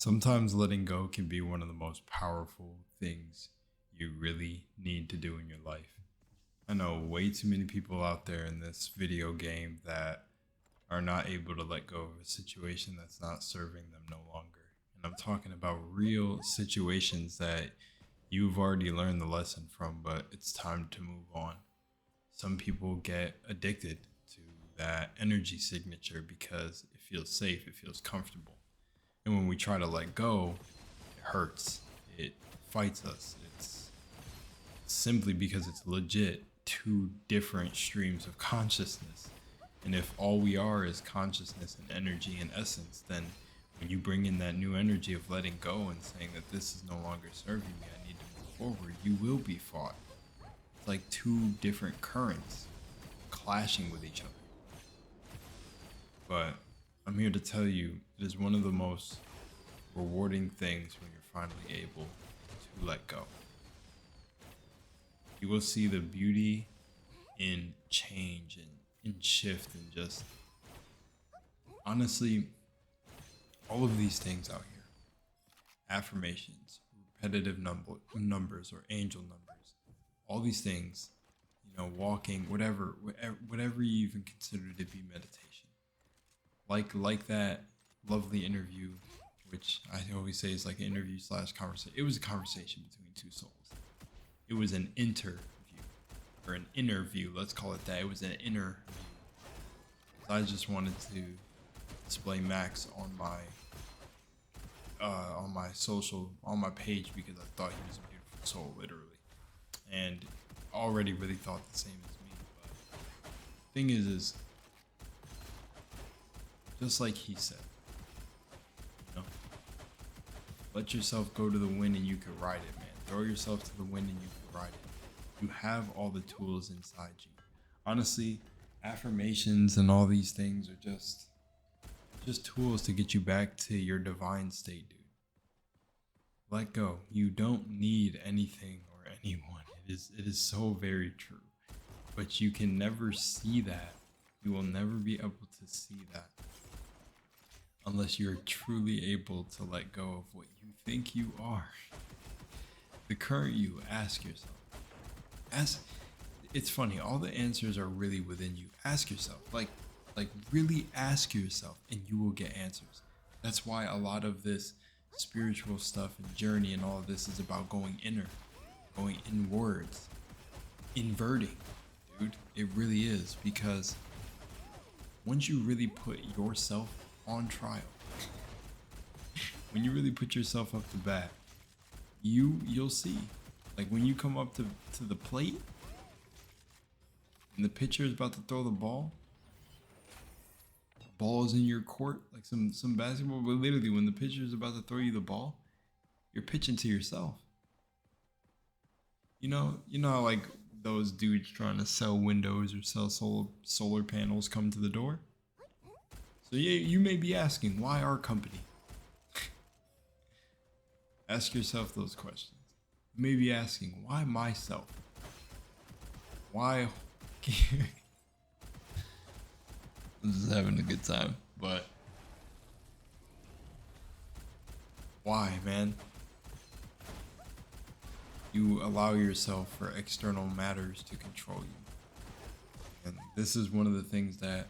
Sometimes letting go can be one of the most powerful things you really need to do in your life. I know way too many people out there in this video game that are not able to let go of a situation that's not serving them no longer. And I'm talking about real situations that you've already learned the lesson from, but it's time to move on. Some people get addicted to that energy signature because it feels safe, it feels comfortable. And when we try to let go, it hurts. It fights us. It's simply because it's legit two different streams of consciousness. And if all we are is consciousness and energy and essence, then when you bring in that new energy of letting go and saying that this is no longer serving me, I need to move forward, you will be fought. It's like two different currents clashing with each other. But I'm here to tell you, it is one of the most rewarding things when you're finally able to let go. You will see the beauty in change and in shift and just honestly, all of these things out here, affirmations, repetitive numbers or angel numbers, all these things, walking, whatever you even consider to be meditation. Like that lovely interview, which I always say is like an interview / conversation. It was a conversation between two souls. It was an interview or an interview. Let's call it that. It was an interview. I just wanted to display Max on my social, on my page, because I thought he was a beautiful soul, literally, and already really thought the same as me. But thing is just like he said, let yourself go to the wind and you can ride it, man. Throw yourself to the wind and you can ride it. You have all the tools inside you. Honestly, affirmations and all these things are just tools to get you back to your divine state, dude. Let go. You don't need anything or anyone. It is so very true. But you can never see that. You will never be able to see that unless you're truly able to let go of what you think you are. The current you, ask yourself. It's funny, all the answers are really within you. Ask yourself, like really ask yourself, and you will get answers. That's why a lot of this spiritual stuff and journey and all of this is about going inner, going inwards, inverting, dude. It really is, because once you really put yourself on trial, when you really put yourself up to bat, you'll see. Like when you come up to the plate and the pitcher is about to throw the ball is in your court, like some basketball, but literally when the pitcher is about to throw you the ball, you're pitching to yourself. You know how like those dudes trying to sell windows or sell solar panels come to the door? So yeah, you may be asking, why our company? Ask yourself those questions. You may be asking, why myself? Why? I'm just having a good time, but why, man? You allow yourself for external matters to control you. And this is one of the things that,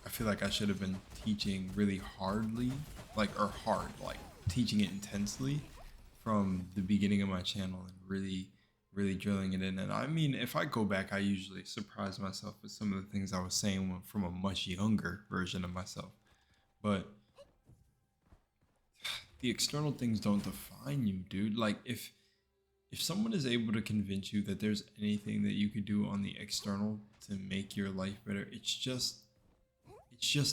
I feel like I should have been teaching really hardly, like teaching it intensely from the beginning of my channel and really drilling it in. And I mean, if I go back, I usually surprise myself with some of the things I was saying from a much younger version of myself. But the external things don't define you, dude. Like if someone is able to convince you that there's anything that you could do on the external to make your life better, it's just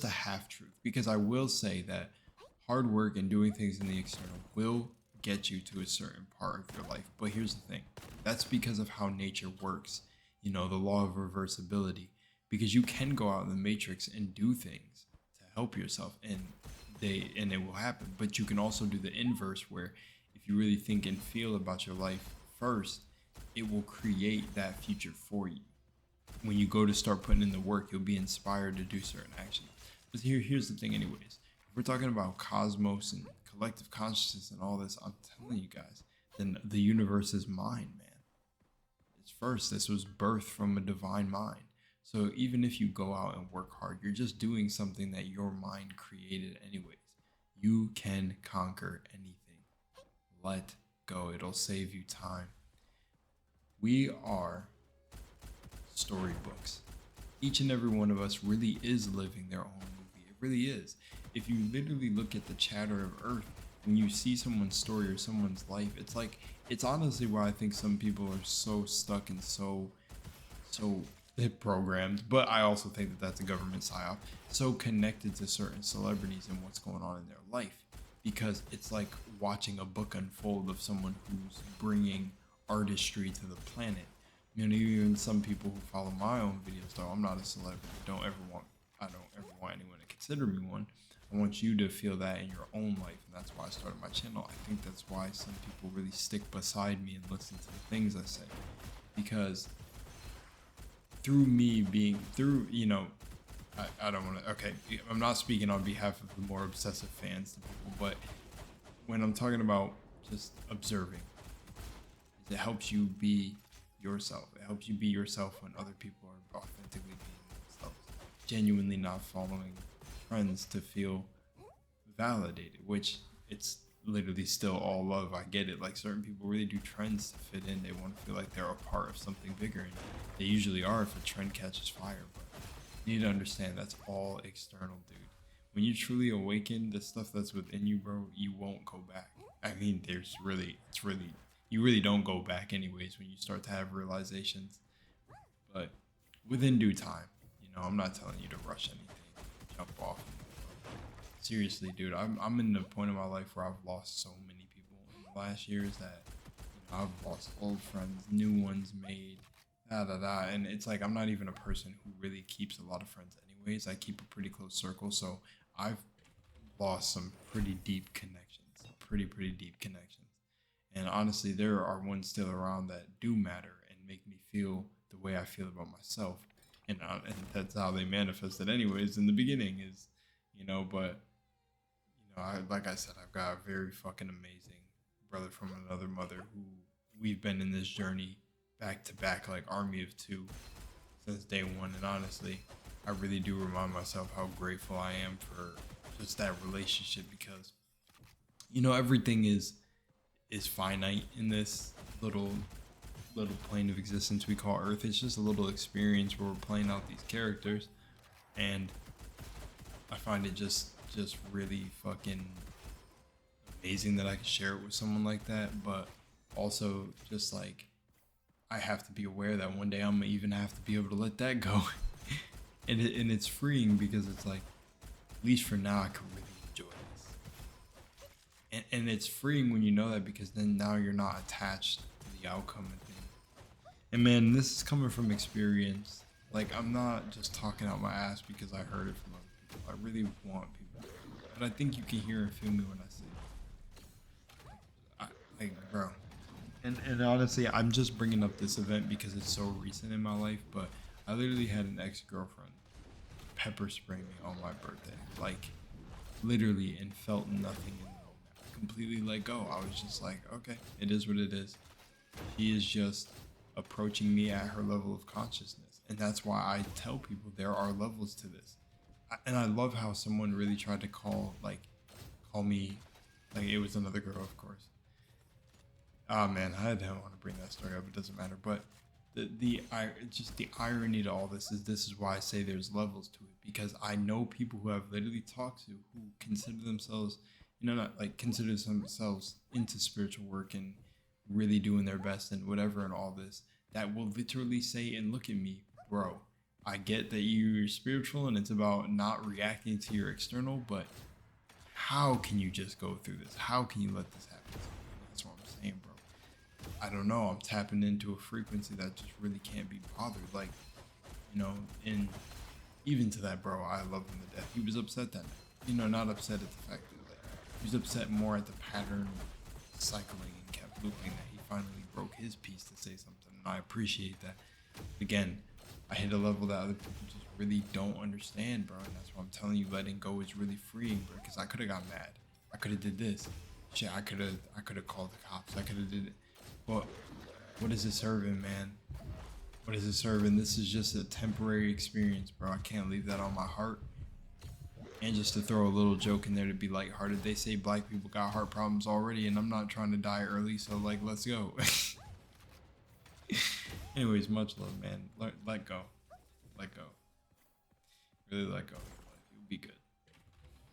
a half truth. Because I will say that hard work and doing things in the external will get you to a certain part of your life. But here's the thing. That's because of how nature works. The law of reversibility. Because you can go out in the matrix and do things to help yourself, and it will happen. But you can also do the inverse, where if you really think and feel about your life first, it will create that future for you. When you go to start putting in the work, you'll be inspired to do certain actions. But here's the thing anyways. If we're talking about cosmos and collective consciousness and all this, I'm telling you guys, then the universe is mine, man. It's first. This was birthed from a divine mind. So even if you go out and work hard, you're just doing something that your mind created anyways. You can conquer anything. Let go. It'll save you time. We are storybooks. Each and every one of us really is living their own movie. It really is. If you literally look at the chatter of Earth, when you see someone's story or someone's life, it's honestly why I think some people are so stuck and so programmed, but I also think that that's a government psyop, so connected to certain celebrities and what's going on in their life, because it's like watching a book unfold of someone who's bringing artistry to the planet. You know, even some people who follow my own videos, though I'm not a celebrity, I don't ever want anyone to consider me one. I want you to feel that in your own life, and that's why I started my channel. I think that's why some people really stick beside me and listen to the things I say, because through me being you know, I don't want to, okay, I'm not speaking on behalf of the more obsessive fans to people, but when I'm talking about just observing, it helps you be yourself. It helps you be yourself when other people are authentically being themselves, genuinely not following trends to feel validated, which it's literally still all love. I get it. Like, certain people really do trends to fit in. They want to feel like they're a part of something bigger, and they usually are if a trend catches fire. But you need to understand that's all external, dude. When you truly awaken the stuff that's within you, bro, you won't go back. I mean, you really don't go back anyways when you start to have realizations. But within due time, you know, I'm not telling you to rush anything, jump off. Seriously, dude, I'm in the point of my life where I've lost so many people in the last years that, you know, I've lost old friends, new ones made, and it's like I'm not even a person who really keeps a lot of friends anyways. I keep a pretty close circle, so I've lost some pretty deep connections, pretty deep connections. And honestly, there are ones still around that do matter and make me feel the way I feel about myself, and that's how they manifested anyways in the beginning, is, you know. But you know, like I said, I've got a very fucking amazing brother from another mother who we've been in this journey back to back, like army of two, since day one. And honestly, I really do remind myself how grateful I am for just that relationship, because, you know, everything is finite in this little plane of existence we call Earth. It's just a little experience where we're playing out these characters, and I find it just really fucking amazing that I can share it with someone like that. But also, just like, I have to be aware that one day I'm gonna even have to be able to let that go. and it's freeing, because it's like, at least for now, I can really enjoy this. And it's freeing when you know that, because then now you're not attached to the outcome of things. And man, this is coming from experience. Like, I'm not just talking out my ass because I heard it from other people. I really want people, but I think you can hear and feel me when I say it. Like, bro. And honestly, I'm just bringing up this event because it's so recent in my life, but I literally had an ex-girlfriend pepper spray me on my birthday, like, literally, and felt nothing in the moment. I completely let go. I was just like, okay, it is what it is. She is just approaching me at her level of consciousness, and that's why I tell people there are levels to this. And I love how someone really tried to call me, like it was another girl, of course. Oh man, I don't want to bring that story up. It doesn't matter. But the irony to all this is why I say there's levels to it, because I know people who I've literally talked to who consider themselves, you know, not like consider themselves into spiritual work and really doing their best and whatever and all this, that will literally say and look at me, bro, I get that you're spiritual and it's about not reacting to your external, but how can you just go through this? How can you let this happen to you? That's what I'm saying, bro. I don't know. I'm tapping into a frequency that just really can't be bothered. Like, you know, and even to that, bro, I love him to death. He was upset that night. You know, not upset at the fact that, like, he was upset more at the pattern cycling and kept looping, that he finally broke his piece to say something. And I appreciate that. Again, I hit a level that other people just really don't understand, bro. And that's why I'm telling you, letting go is really freeing, bro. Because I could have got mad. I could have did this. Shit, I could have called the cops. I could have did it. Well, what is it serving, man? What is it serving? This is just a temporary experience, bro. I can't leave that on my heart. And just to throw a little joke in there to be lighthearted, they say black people got heart problems already, and I'm not trying to die early, so like, let's go. Anyways, much love, man. Let go. Let go. Really let go. You'll be good.